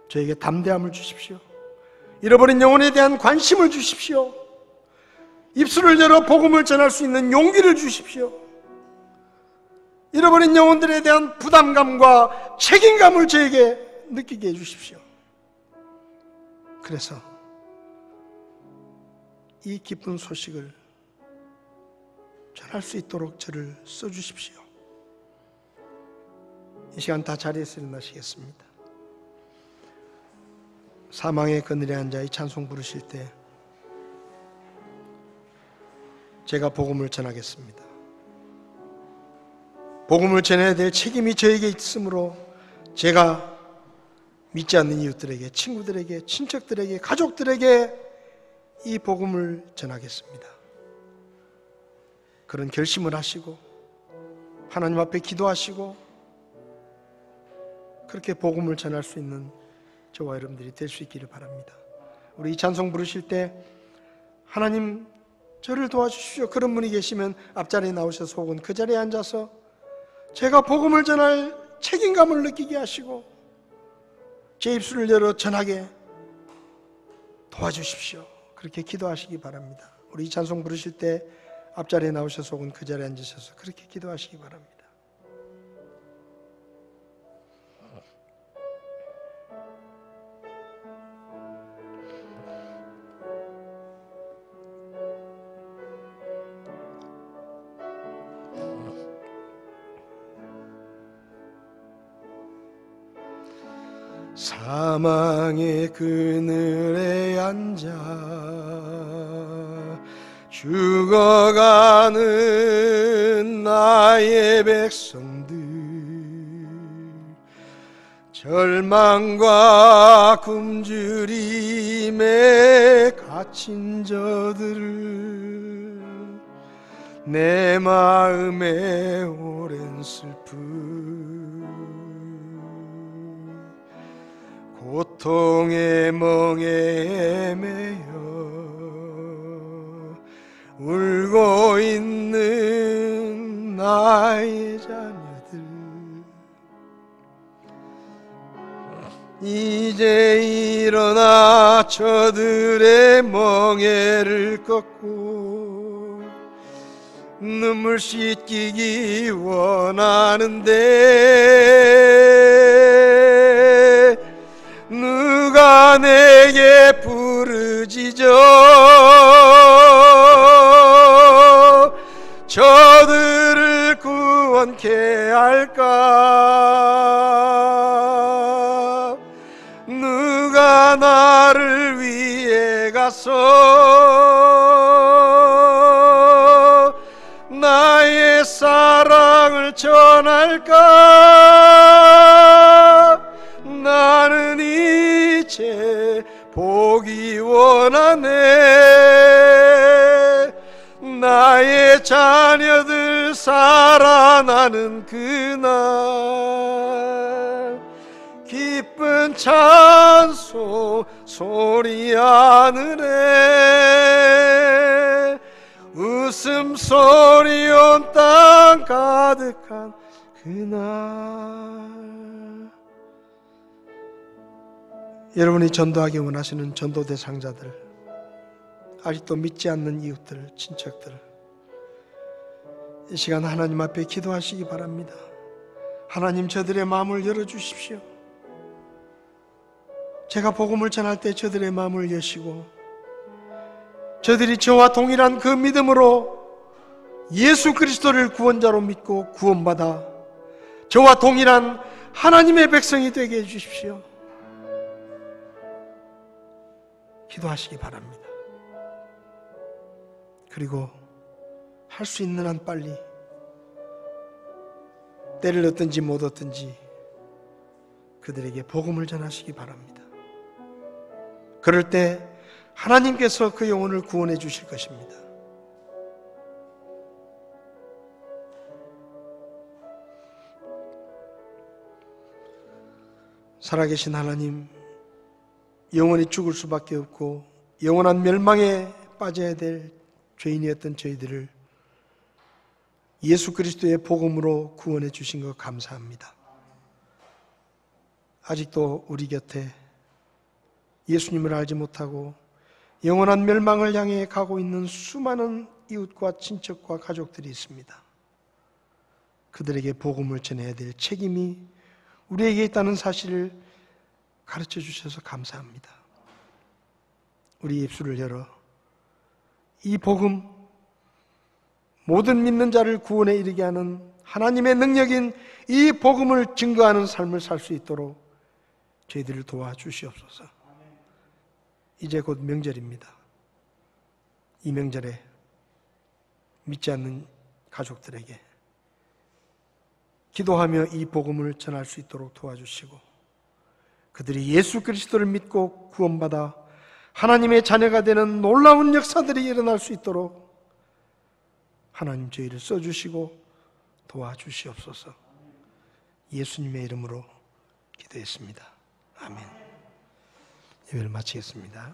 저에게 담대함을 주십시오. 잃어버린 영혼에 대한 관심을 주십시오. 입술을 열어 복음을 전할 수 있는 용기를 주십시오. 잃어버린 영혼들에 대한 부담감과 책임감을 저에게 느끼게 해주십시오. 그래서 이 기쁜 소식을 전할 수 있도록 저를 써주십시오. 이 시간 다 자리에서 일어나시겠습니다. 사망의 그늘에 앉아 이 찬송 부르실 때 제가 복음을 전하겠습니다. 복음을 전해야 될 책임이 저에게 있으므로 제가 믿지 않는 이웃들에게, 친구들에게, 친척들에게, 가족들에게 이 복음을 전하겠습니다. 그런 결심을 하시고 하나님 앞에 기도하시고 그렇게 복음을 전할 수 있는 저와 여러분들이 될 수 있기를 바랍니다. 우리 이 찬송 부르실 때 하나님 저를 도와주십시오. 그런 분이 계시면 앞자리에 나오셔서 혹은 그 자리에 앉아서 제가 복음을 전할 책임감을 느끼게 하시고 제 입술을 열어 전하게 도와주십시오. 그렇게 기도하시기 바랍니다. 우리 이 찬송 부르실 때 앞자리에 나오셔서 혹은 그 자리에 앉으셔서 그렇게 기도하시기 바랍니다. 사망의 그늘에 앉아 죽어가는 나의 백성들, 절망과 굶주림에 갇힌 저들을 내 마음에 오랜 슬픔, 고통의 멍에 매여 울고 있는 나의 자녀들, 이제 일어나 저들의 멍에를 꺾고 눈물 씻기기 원하는데 누가 내게 부르짖어 저들을 구원케 할까? 누가 나를 위해 가서 나의 사랑을 전할까? 나는 이제 보기 원하네. 나의 자녀들 살아나는 그날 기쁜 찬송 소리 하늘에 웃음소리 온 땅 가득한 그날. 여러분이 전도하기 원하시는 전도 대상자들, 아직도 믿지 않는 이웃들, 친척들, 이 시간 하나님 앞에 기도하시기 바랍니다. 하나님, 저들의 마음을 열어주십시오. 제가 복음을 전할 때 저들의 마음을 여시고 저들이 저와 동일한 그 믿음으로 예수 그리스도를 구원자로 믿고 구원받아 저와 동일한 하나님의 백성이 되게 해주십시오. 기도하시기 바랍니다. 그리고 할 수 있는 한 빨리 때를 얻든지 못 얻든지 그들에게 복음을 전하시기 바랍니다. 그럴 때 하나님께서 그 영혼을 구원해 주실 것입니다. 살아계신 하나님, 영원히 죽을 수밖에 없고 영원한 멸망에 빠져야 될 죄인이었던 저희들을 예수 그리스도의 복음으로 구원해 주신 것 감사합니다. 아직도 우리 곁에 예수님을 알지 못하고 영원한 멸망을 향해 가고 있는 수많은 이웃과 친척과 가족들이 있습니다. 그들에게 복음을 전해야 될 책임이 우리에게 있다는 사실을 가르쳐 주셔서 감사합니다. 우리 입술을 열어 이 복음, 모든 믿는 자를 구원에 이르게 하는 하나님의 능력인 이 복음을 증거하는 삶을 살 수 있도록 저희들을 도와주시옵소서. 이제 곧 명절입니다. 이 명절에 믿지 않는 가족들에게 기도하며 이 복음을 전할 수 있도록 도와주시고 그들이 예수 그리스도를 믿고 구원받아 하나님의 자녀가 되는 놀라운 역사들이 일어날 수 있도록 하나님 저희를 써주시고 도와주시옵소서. 예수님의 이름으로 기도했습니다. 아멘. 예배를 마치겠습니다.